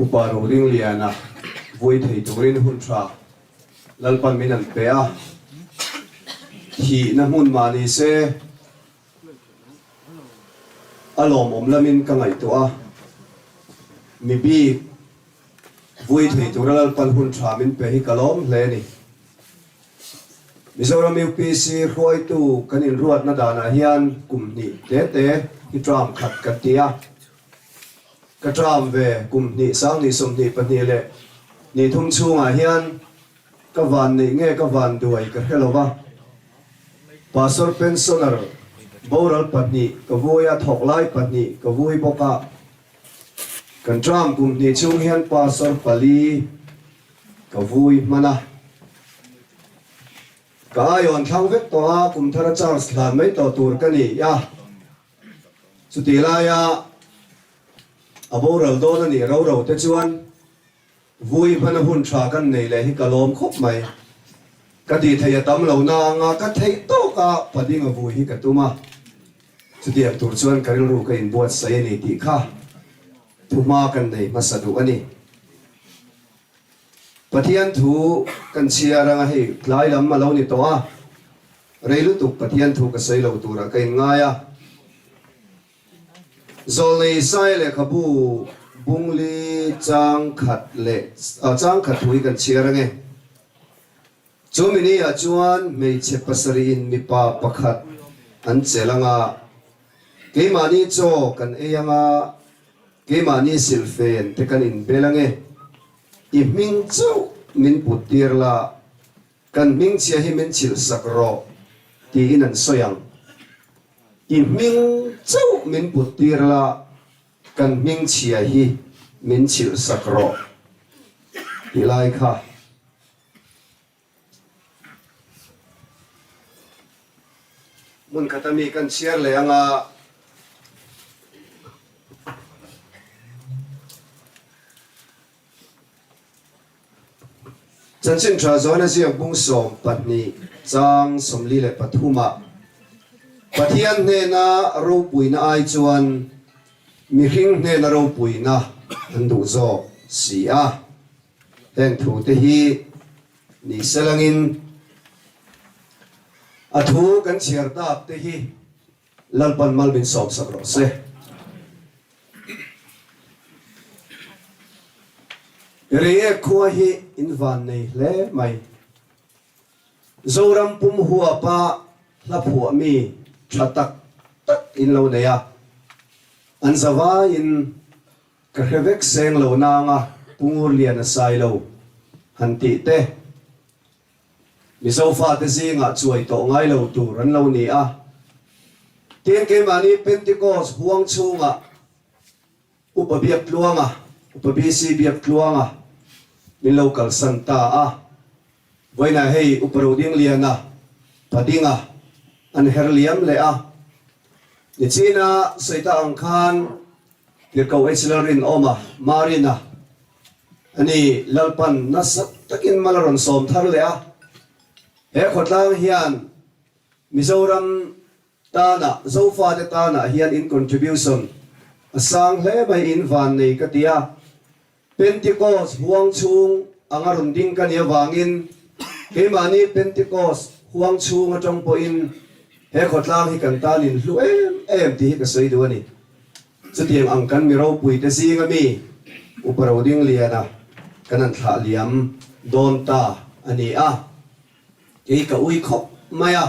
uparo ring liana vui thei turin hun tha lalpan minan pea hi na mun mani se alom omlamin ka ngai to a mi bi vui thei tural lalpan hun tha min pe hi kalom hle ni Mizoram UPC khoi tu kanin ruat na dana hian kumni te hi tram khat katia ka tram ve kumni sang ni som ni pani le ni thum chunga hian ka van ni nge ka van duai ka helova pastor pensioner boral pani ka voya thoklai pani ka vui boka kan tram kumni chung hian pastor pali ka vui mana cả yon thang vết toa cùng thara Charles làm mấy tàu tour cái này ya chú tỷ la ya abo rau đó này rau te chuan vui phana hun tra cái này là hi kalom khop mai cái gì thầy tắm lâu na nga cái thầy to cả phải đi ngồi vui hi cái tu ma chú tỷ tour chuan cái ru cái in buat say này tỷ kha tu ma cái này mà sát du anh Pathian thu kan chia rang hi lai lam ma lo ni to a reilu tu pathian thu ka sei lo tu ra kai nga ya zol nei sai le khabu bungli chang khat le chang khat thui kan chia rang e chumini a chuan mei che pasari in mi pa pakhat an chelanga ke mani cho kan e yanga ke mani silfen te kan in belang e i ming châu min putir la kan ming chia hi min chil sakro ti in an soyang i ming châu min putir la kan ming chia hi min chil sakro ti lai kha mun khatami kan share le anga chân sinh tra zona ziang bung som patni chang somli le pathuma pathian ne na ro puina ai chuan mi hing ne na ro puina andu zo si a ten thu te hi ni selangin athu kan chiar ta te hi lalpan malbin som sakro se Reye khua hi in van nei hle mai zoram pum huwa pa la phua mi thatak tak in lo neya an zawa in ka hrevek seng lo na nga pungur lian sai lo han ti te mi zo fa te zinga chuai to ngai lo tu ran lo ni a tien ke mani pentecost huang chunga upabiak luanga upabisi biak luanga min local santa a voina hei uparoding liana padinga an herliam le a ni china seita angkhan kirkau echlerin oma marina ani lalpan nasat takin malaron som thar le a he khotlang hian mizoram tana zofa de tana hian in contribution asang hle bai in van nei katia Pentecost huang chung angaron ding kania wangin ke mani Pentecost huang chung atong po in he khotlang hi kan talin lu em ti hi ka sei du ani chutiang ang kan mi ro pui te singa mi uparo ding liana kanan thla liam don ta ani a ke ka ui khop maya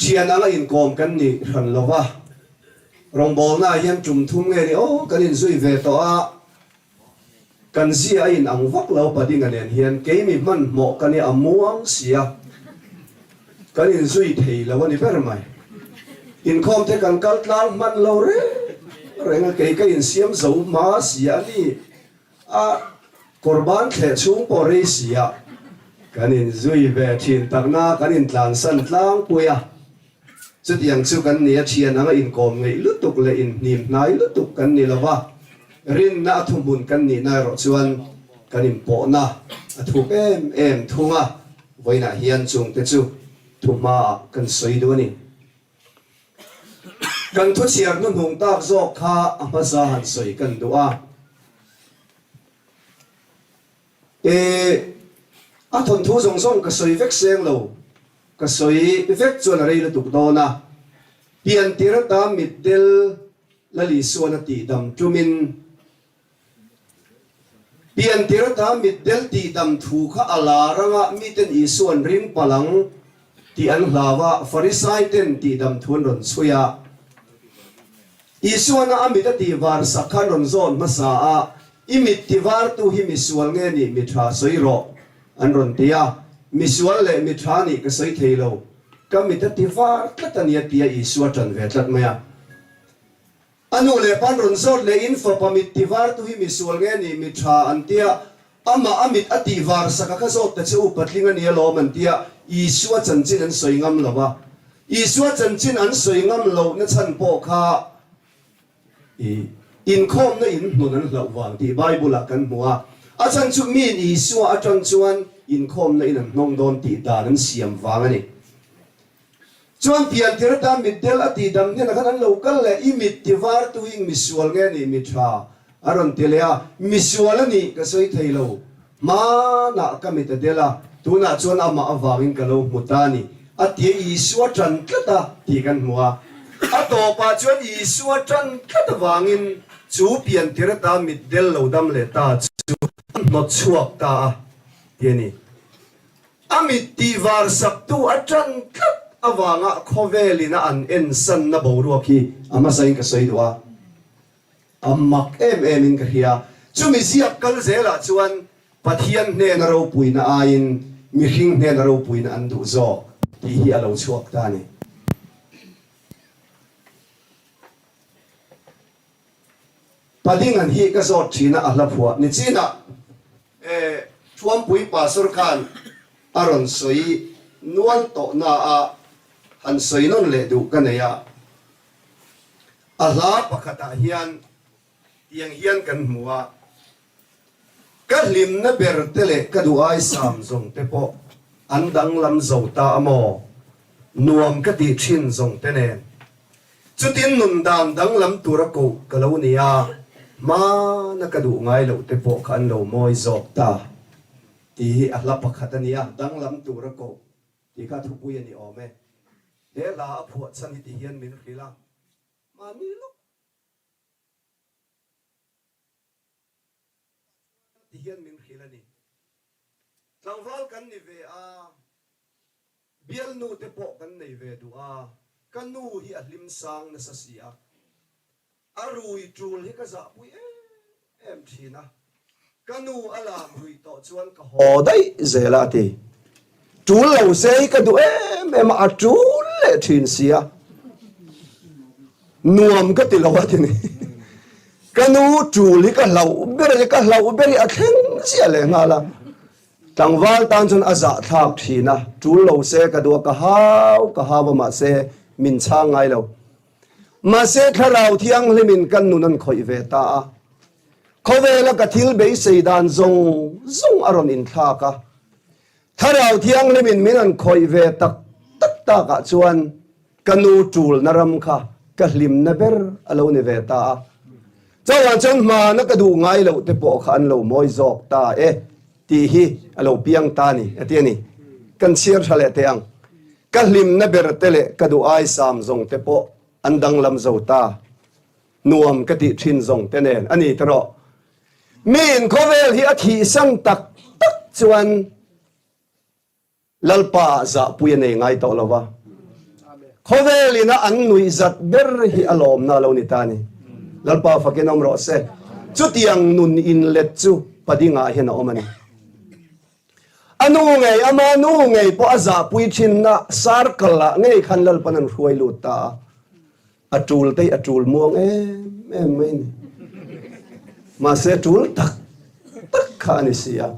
chian ala in kom kan ni ran lova rong bol na hian chum thum nge ni o kanin zui ve to a kan zia in ang vak lo pading an hian ke mi man mo kani amuang sia kanin zui thei lo ni ber mai in khom te kan kal tlang man lo re renga ke in siam zo ma sia ni a korban the chung po re sia kanin zui ve thin takna kanin tlan san tlang puya chút yang chú kan nia thian anga in kom ngei lutuk le in nim nai lutuk kan ni lawa rin na thumbun kan ni na ro chuan kan in po na athu em thunga voina hian chung te chu thuma kan soi do ni kan thu chiar nun hung tak zo kha amasa han soi kan dua a thon thu zong zong ka soi vek seng lo ka soi vek chuan rei la tuk do na pian tira ta mitel la li suan ti dam tumin pian tira ta mitel ti dam thu kha ala ranga mi ten i suan ring palang ti an hlawa farisai ten ti dam thun ron suya isuana amita ti var sakhan ron zon masa a imit ti var tu hi misual nge ni mitra soiro an ron tia misual le mitra ni ka soi theilo kamita ti var tlatania tia isua tan ve tlat maya anu le pan ron zon le info pamit ti var tu hi misual nge ni mitra an tia ama amit ati var saka ka zot ta chu patlinga ni lo man tia isua chanchin an soingam lawa isua chanchin an soingam lo na chan po kha in khom na in nun an lau wang ti Bible a kan hua a chan chu min isua a chan chuan in khom na in an nong don ti dan an siam wang ani chuan pian thir ta middel ati dam ne na kan an local le imit ti var tu ing misual nge ni mitra aron telea misual ani ka soi thailo ma na kamita dela tuna chuan ama awangin ka lo mutani ati isua chan tlata ti kan hua ato pa chuan isua chan tlata wangin chu pian thir ta middel lo dam le ta chu not chuak ta tiani amit ti var sak tu a chan tlat awanga khovelina an en san na boru khi ama sain ka soi duwa amak em in ka hia chumi siap kal zela chuan pathian hne na ro puina ain mi hring hne na ro puina an du zo ti hi alo chuak ta ni pading an hi ka zot thina ala phua ni china thuam pui pasur khan aron soi nual to na a han soi non le du kanaya ala pakhata hian tiang hian kan muwa ka lim na ber tele ka du ai sam zong te po an dang lam zo ta amo nuam ka ti thin zong te ne chutin nun dam dang lam tura ko kalonia ma na ka du ngai lo te po khan lo moi zok ta ti ala pakhatania dang lam tura ko ti ka thu pui ani ome he la phu chan ti hian min khila ma mi lo ti hian min khila ni tlangwal kan ni ve a bial nu te po kan nei ve du a kanu hi a lim sang na sa sia arui trul hi ka za pui em thina kanu alam hui to chuan ka ho dai zela ti trul lo se ka du em a trul le thin sia nuam ka ti lo ti ni kanu trul hi ka lo ber a theng sia le nga la tangwal tan chun aza thak thina trul lo se ka du ka haw ma se min cha ngai lo ma se tharau thiang hlimin kan nunan khoi ve ta khowela ka thil be seidan zong aron in thaka tharau thiang hlimin minan khoi ve tak ta ka chuan kanu tul naram kha ka hlim na ber alo ni ve ta chawan chan ma na ka du ngai lo te po khan lo moi zok ta ti hi alo piang ta ni atiani kan shir thale te ang ka hlim na ber tele ka du ai sam zong te po andang lam zo ta nuam ka ti thin zong te nen ani tro min khovel hi a thi sang tak chuan lalpa za puya nei ngai to lova khovelina an nui zat ber hi alom na lo ni ta ni lalpa fakinom ro se chu tiang nun in let chu padinga hi na omani anu ngai ama nu ngai po aza pui thin na sar kala ngai khan lal panan ruai lu ta atul muang em mai ni ma se tul tak kha ni sia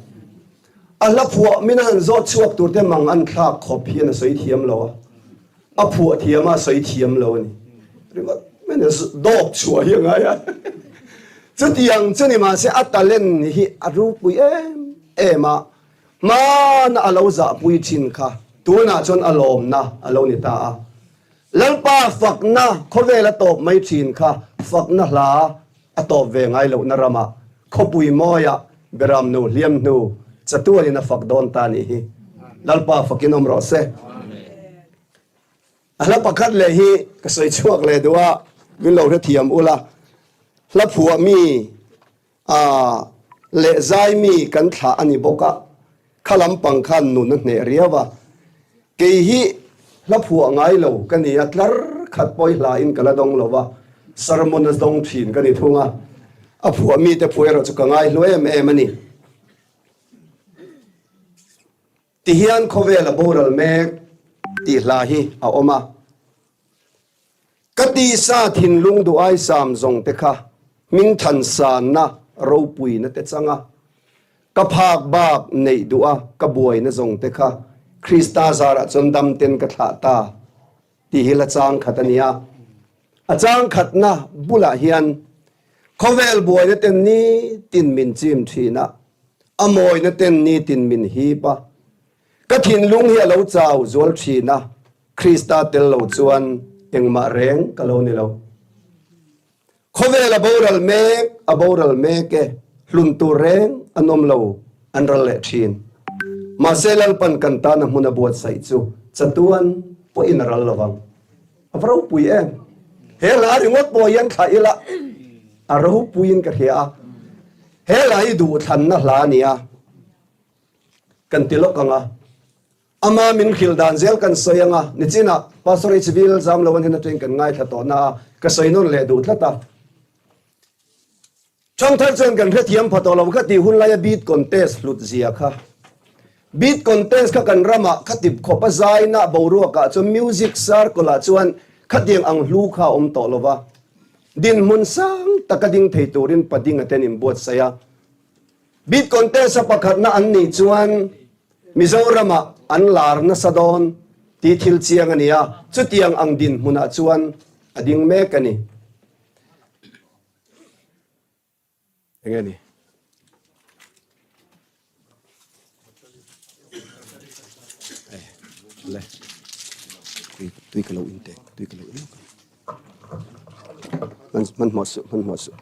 ala phua minan zo chuak tur te mang an kha khop hi na soi thiam lo a phua thiama soi thiam lo ni ringa men dog chua hi nga ya chu tiang chuni ma se atalen hi aru pui ema ma na alo za pui chin kha tu na chon alom na alo ni ta lalpa fakna khovela top mai thin kha fakna hla atop ve ngai lo narama khopui moya beram nu liam nu chatuani na fakdon ta ni hi lalpa fakinom ro se ala pakhat le hi ka soi chuak le duwa vin lo the thiam ula la phua mi le zai mi kan tha ani boka khalam pang khan nu na ne riawa ke hi la phua ngai lo kan ni atlar khat poi hla in kala dong lowa sermon dong thin kan ni thunga a phua mi te phuero chu ka ngai loem em ani ti hian khovel boral mek ti hla hi a oma kati sa thin lung du ai sam zong te kha ming than san na ro pui na te changa ka phak bak nei du'a ka buai na zong te kha krista zara chondam ten ka tha ta ti hila chang khatania a chang khatna bula hian khovel buai na ten ni tin min chim thina amoi na ten ni tin min hi pa ka thin lung hi lo chau zol thina krista tel lo chuan engma reng ka lo ni lo khovel aboral mek ke hlun tu reng anom lo anral le thin ma selal pan kanta na huna buat sai chu chatuan po inaral lawang avro pui em he la ringot po yan kha ila aro puin ka hia he la I du than na hla nia kan tilokanga ama min khil dan zel kan soyanga ni china pastor civil zam lawan hina train kan ngai thato na ka soinon le du thlata chong thar chen kan thiam phatolom khati hun la beat contest lut zia kha beat contest kha kan rama khatip khopa zai na boru ka chu music sar kola chuan khatiang ang hlu kha to lova din mun sang takading theiturin pading aten im bot saya beat contest sa pakhat na an ni chuan Mizorama an lar na sadon ti thil chiang ania chu tiang ang din huna chuan ading me kani engani le tui ka lo inte tui ka lo man mosu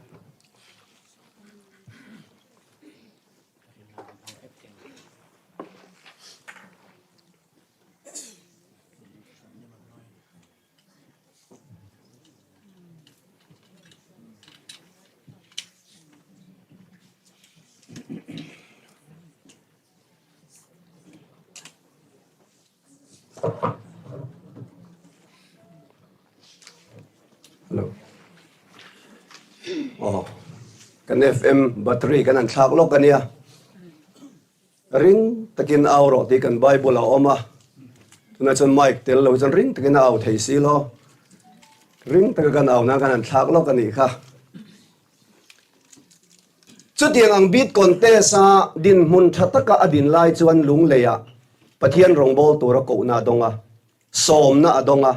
Hello. Oh, kan FM battery kan an thak lok ania. Ring takin auro ti kan Bible a oma. Tuna chon mic tel lo chon ring takin au thei si lo. Ring takan au na kan an thak lok ani kha. Chu tiang ang beat contest sa din mun thataka adin lai chuan lung leya. Pathian rongbol tura ko na donga. Som na adonga.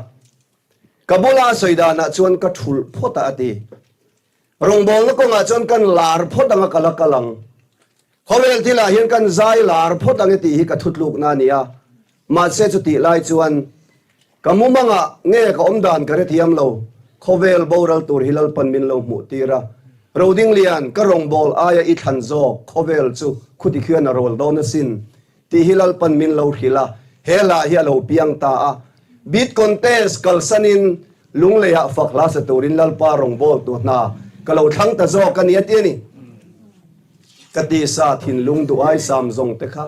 Kabula soidana chuan ka thul phota ati rongbol na ko nga chuan kan lar phota nga kalakalang khowel thila hian kan zai lar phota nge ti hi ka thutluk na nia ma se chu ti lai chuan kamumanga nge ka omdan kare thiam lo khowel boral tur hilal panmin lo mu tira roding lian ka rongbol aya I than zo khowel chu khuti khian rol don sin ti hilal panmin lo hila hela hi lo piang ta a beat contest kalsanin lungleya fakla sa turin lalpa rongbol tu na kalau thang ta zo kan yati ni kati sa thin lung du ai sam zong te kha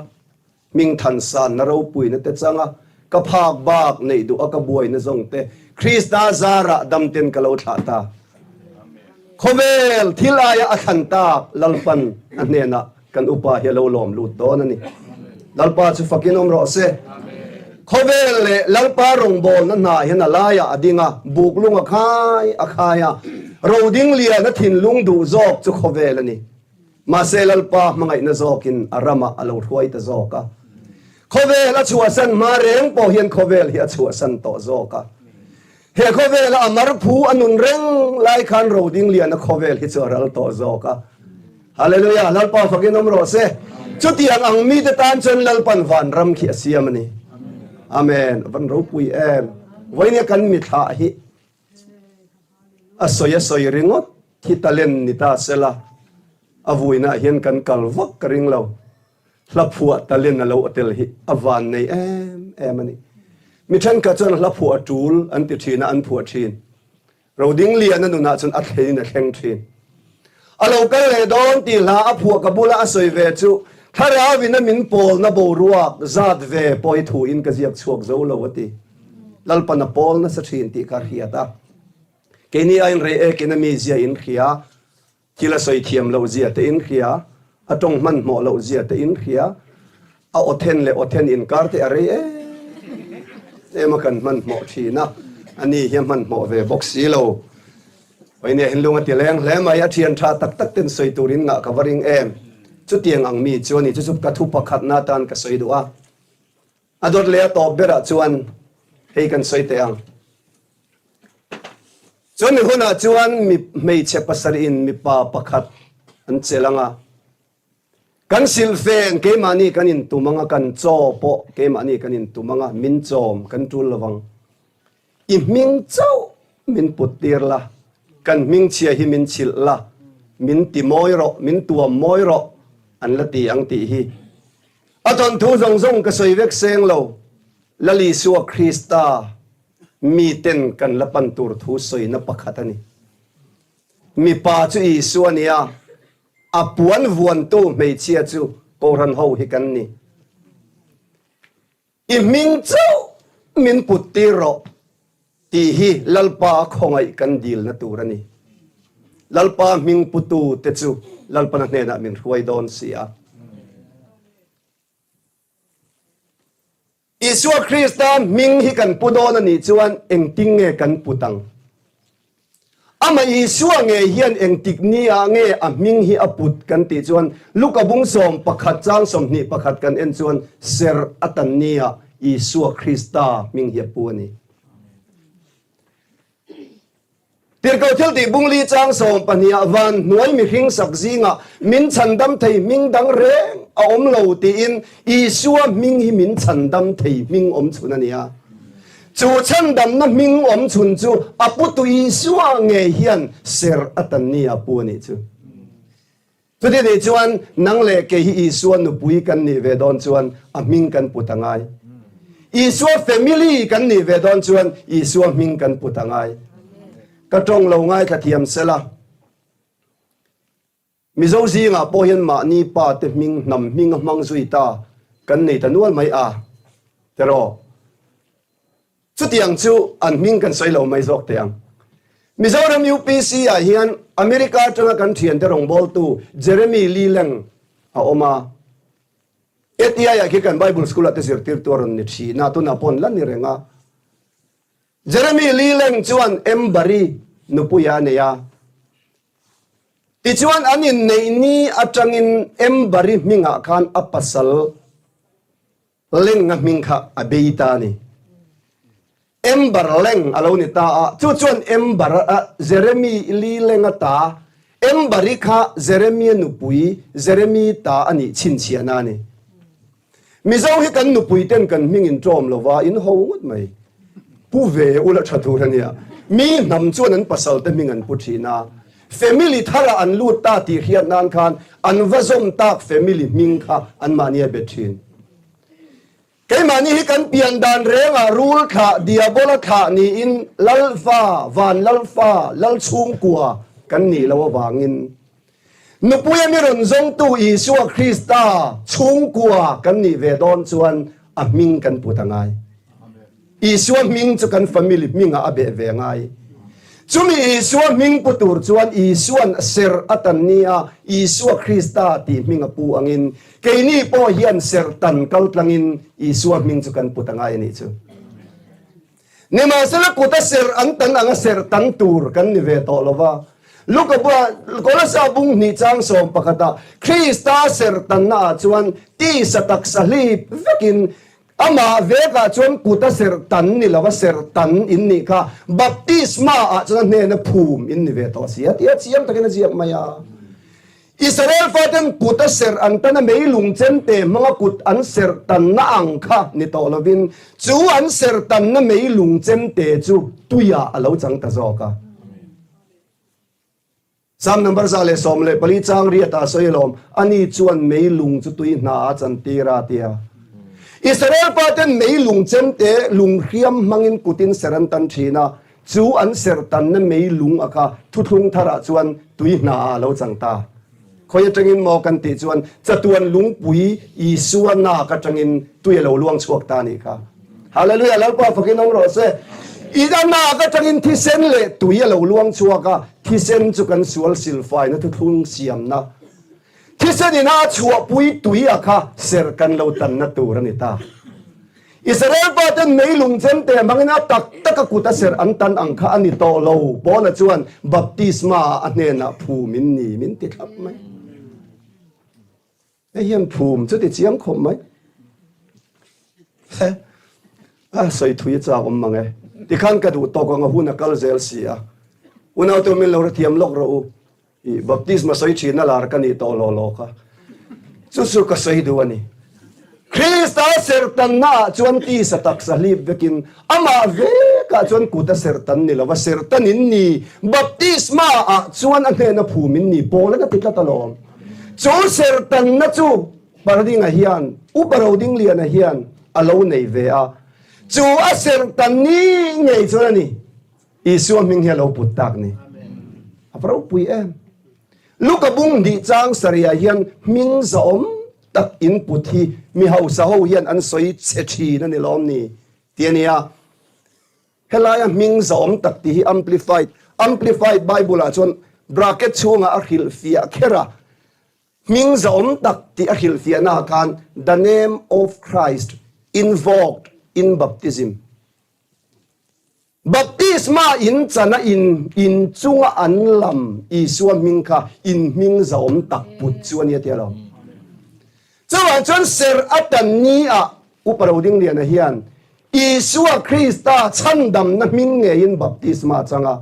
ming than san na ro pui na te changa ka phak bak nei du aka buai na zong te krista zara damten kalau thata khovel thilaya athanta lalpan anena kan upa hello lom lut don ani lalpa chu fakinom ro se khovel le lalpa rongbol na na hian alaya adinga buklung akhaya roding lia na thin lung du zok chu khovel ani ma se lalpa mangai na zokin arama alo thoi ta zoka khovel a chua san ma reng po hian khovel hi a chua san to zoka he khovel a amar phu anun reng lai khan roding lia na khovel hi choral to zoka hallelujah lalpa fakinom ro se chutiang ang mi te tan chen lalpan van ram khi asiam ani Amen. Van ro pui em vậy nên cần mi thả hi soi ringot hi talen nita sela avui na hian kan kalvak karing lo hlaphuwa talen na lo atel hi avan nei em ani mi than ka chon hlaphuwa tul an ti thina an phuwa thin roding lian na nuna chon athlein na thleng thin alo kal le don ti la aphuwa kabula asoi ve chu thara vina min pol na bo ruak zat ve poi thu in ka ziak chuak zo lo ati lalpana pol na sa thin ti kar hiata keni ain re e kenami zia in khia kila soi thiam lo zia te in khia atong man mo lo zia te in khia a othen in kar te are e ma kan man mo thina ani hiam man mo ve boxi lo oi ne hin lunga ti leng le mai a thian tha tak tak ten soi turin nga covering em chu tiang ang mi chuani chu ka thu pakhat na tan ka soi duwa adot le to bera chuan hei kan soi te ang chuan huna chuan mi mei che pasar in mi pa pakhat an chelanga kan silfen ke mani kan in tumanga kan cho po ke mani kan in tumanga min chom kan tul lawang i ming chau min putir la kan ming chia hi min chil la min ti moi ro min tua moi ro an la ti ang ti hi aton thu zong zong ka soi vek seng lo lali suwa krista mi ten kan lapan tur thu soi na pakhatani mi pa chu i suania apuan vuan tu mei chia chu koran ho hi kan ni i ming chu min putiro ti hi lalpa khongai kan dil na turani lalpa ming putu te chu lalpa na na min ruai don sia Isua Krista ming hi kan pudon ani chuan engting nge kan putang ama Isua nge hian engtik ni a nge a ming hi aput kan ti chuan lukabung som pakhat chang som ni pakhat kan en chuan ser atan nia Isua Krista ming hi pu ani tir ko thil ti bungli chang som pania van nuai mi hring sak zinga min chandam thei ming dang reng a om lo ti in Isua ming hi min chandam thei ming om chunania chu chandam na ming om chun chu aputu Isua nge hian ser atania pu ni chu chu ti chuan nang le ke hi Isua nu pui kan ni ve don chuan a ming kan putangai Isua family kan ni ve don chuan Isua ming kan putangai ka tong lo ngai ka thiam sela mi zo zi nga po hian ma ni pa te ming nam ming mang zui ta kan nei ta nual mai a tero chu tiang chu an ming kan soi lo mai zok tiang mi zo ram UPC a hian America tanga kan thian te rong bol tu Jeremy Lee Leng a oma etia ya ki kan Bible school at sir tir toron ni thi na tu na pon lan ni renga Jeremy Lee Leng chuan embari nupuya neya ti chuan anin nei ni atangin embari minga khan apasal lenga mingkha abeita ni embar leng alo ni ta chu chuan embar Jeremy Lee Leng ta embari kha Jeremy nupui Jeremy ta ani chinchiana ni mizo hi kan nupui ten kan mingin trom lova in ho ngut mai pu ve ula thaturania mi nam chuan an pasal te mingan puthina family thara an lut ta ti hian nan khan an vazom tak family ming kha an mania bethin ke mani hi kan pian dan renga rule kha diabola kha ni in lalfa van lalfa lal chung kwa kan ni lawa wangin nupuya mi ron zong tu Isua Krista chung kwa kan ni ve don chuan a ming kan putangai Isua ming chu kan family minga abe ve ngai chumi Isua ming putur chuan Isuan ser atania Isua Krista ti minga pu angin keini po hian ser tan kal tlangin Isua ming chu kan putangai ni chu nema sala kuta ser an tan anga ser tan tur kan ni ve to lova lukabua kola sa bung ni chang som pakata Krista ser tan na chuan ti satak salip vekin ama veka chuan kuta ser tan ni lawa ser tan in ni kha baptisma a chuan ne na phum in ni ve to sia tia chiam takena chiam maya อิสราเอลฟาดันกุตเสรอันตันไม่ลุงเจนเตมังกุตอันเสรตันน่าอังค่ะนี่ตัวเราวินจูอันเสรตันน่ะไม่ลุงเจนเตจูตุยาเราจังตะโจกะสามนับภาษาเลสอมเลปลีจังเรียตาสอยลมอันนี้จวนไม่ลุงจุตุยนาจันตีราเตียอิสราเอลฟาดันไม่ลุงเจนเตลุงเรียมมังอินกุตินเสรันตันชีนาจูอันเสรตันน่ะไม่ลุงอะค่ะทุทุงทาระจวนตุยนาเราจังตาคอยจังอินมอกันติจวนจะตวนลุงปุยอีส่วนนาก็จังอินตุยเราล่วงชวกตานี่ค่ะฮาเลลูยาแล้วก็ฟังน้องรอเซอีด้านนาก็จังอินที่เส้นเลยตุยเราล่วงชวกะที่เส้นจุกันสวลสิลไฟนั่นทุทุ่งเสียมนะที่เส้นนี่นาชัวปุยตุยอะค่ะเสรกันเราตันนัตูรันิตาอิสราเอลปาตันไม่ลุงเจนเตมังนาตักตะกกุตเสรอันตันอังคาอันนี้โตโลบอลจวนบัพติสมาอันเนนะภูมินนี่มินติดทับไหมไอ้เหี้ยภูมิจะติดเสียงคมไหมเฮ้ใส่ถุยจ้าอมมังไงที่ขันกระดูตกงหุ่นกัลเซลเซียอุณเอาตัวมิลเราเทียมโลกเราบัพติสมาใส่ชีนลาร์กันนี่โตโลโลค่ะสุดๆก็ใส่ดูนี่คริสต์เสรตันน่าจวนที่สตักสลีบเวกินอามาเวกจวนกุตเสรตันนี่ละว่าเสรตันินนี่บัพติสมาจวนอันเนนะภูมินนี่โปแล้วก็ติดตลอดจูเสรตันนะจูปาร์ดิ้งเฮียนอุปราดิ้งเลียนเฮียนอโลในเวอาจูอาเสรตันนี่ไงจวนนี่อิสวามิงเฮลโอปุตตักนี่อัปราปุยเอ็มลูกกบุงดีจังสริยาเฮียนมิงซอมตักอินพุทธิมีเฮาสาวเฮียนอันสวยเฉชีนั่นนี่ล้อมนี่เตียนี่เฮลายมิงซอมตักที่ amplified Bible จน bracket ช่วงอาคิลฟิอาเคระมิงซอมตักที่อาคิลฟิอานาการ the name of Christ invoked in baptism baptisma in chana in chunga an lam iswa ming kha in ming zom tak put chuan ya tia lo chuan chuan ser atan ni a uparo ding lian a hian iswa Krista chandam na ming nge in baptisma changa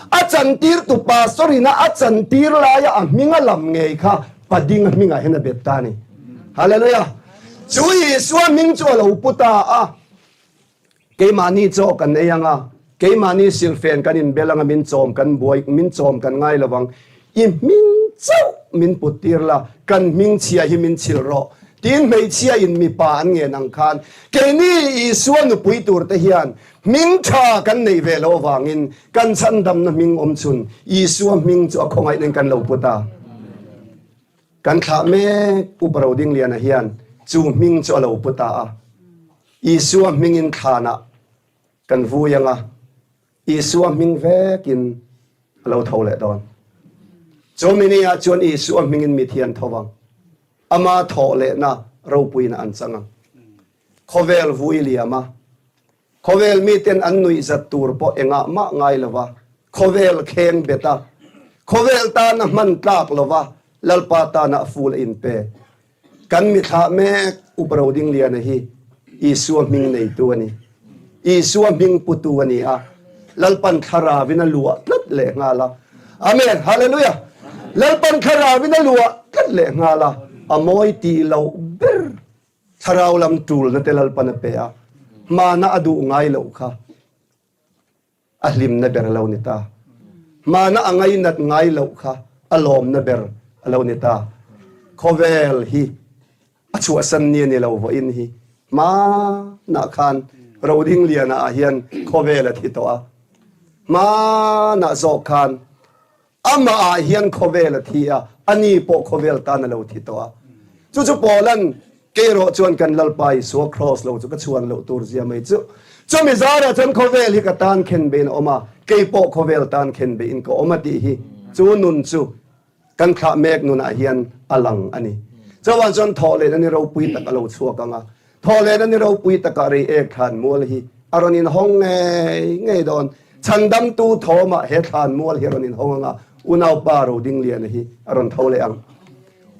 a chan tir tu pastorina a chan tir la ya a minga lam nge kha pading minga hena betani hallelujah chu iswa ming chu lo puta a ke mani cho kan ne yanga ke mani silfen kan in belang min chom kan boy min chom kan ngai lawang i min chau min putirla kan ming chia hi min chilro tin mei chia in mi pa an nge nang khan ke ni i suan nu pui tur te hian ming tha kan nei ve lo wangin kan chan dam na ming om chun i suam ming chu khongai nen kan lo puta kan kha me uparo ding lian a hian chu ming chu lo puta a i suam ming in thana kan vu yanga Isua ming vekin lo thau le don chomini a chuan Isua ming in mithian thawang ama tho le na ro puina an changa khovel vuiliama khovel mi ten an nui zat tur po enga ma ngai lova khovel kheng beta khovel ta na man tlak lova lalpa ta na ful in pe kan mi tha me upro ding lian hi Isua ming nei tu ani Isua ming putu ani a lalpan khara vina lua tlat le ngala amen hallelujah lalpan khara vina lua tlat le ngala amoi ti lo ber tharau lam tul na te lalpan pe a mana adu ngai lo kha ahlim na ber lo nita mana angai nat ngai lo kha alom na ber lo nita khovel hi achu asan ni ni lo vo in hi ma na khan roding liana a hian khovel thi to a ma na zo khan ama a hian khovel thia ani po khovel ta na lo thi to a chu polan ke ro chuan kan lalpai so cross lo chu ka chuan lo tur zia mai chu mi zara chan khovel hi ka tan khen ben oma ke po khovel tan khen be in ko oma ti hi chu nun chu kan kha mek nun a hian alang ani chawan chan thole ani ro pui tak lo chuak anga thole ani ro pui tak a ri ek khan mol hi aronin hong nge don chandam tu thoma he than mol heronin honga unau paro ding lian hi aron thole ang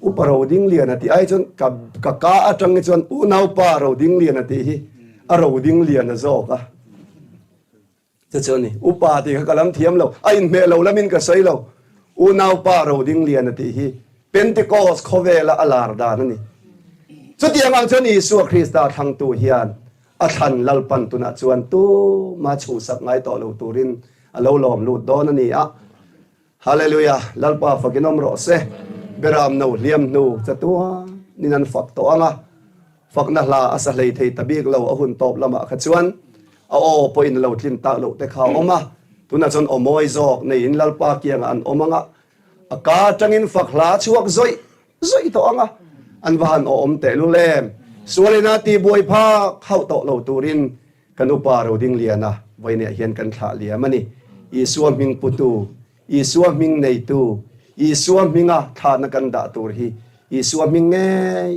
uparo ding lian ati ai chon ka atang chon unau paro ding lian ati hi aro ding lian zo ka choni upa ti ka kalam thiam lo ai me lo lamin ka sai lo unau paro ding lian ati hi Pentecost khovela alarda nani chu tiang ang chon Isu Krista thang tu hian a than lalpan tuna chuan tu ma chu sak ngai to lo turin alo lom lut don ani a hallelujah lalpa fakinom ro se beram no liam no chatua ninan fak to anga fakna la asa lei thei tabik lo ahun top lama kha chuan a o poin lo tlim ta lo te kha oma tuna chon omoi jok nei in lalpa kiang an omanga aka tangin fakla chuak zoi to anga an van om te lu lem sualina ti boi pha khau to lo turin kanupa ro ding liana voine hian kan thla liamani isuam ming putu isuam ming nei tu isuam minga thana kan da tur hi isuam ming nge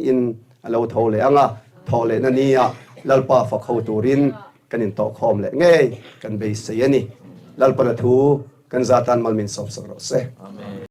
in alo thole anga thole na nia lalpa fa khau turin kanin to khom le nge kan be se yani lalpa thu kan zatan malmin sop ro se amen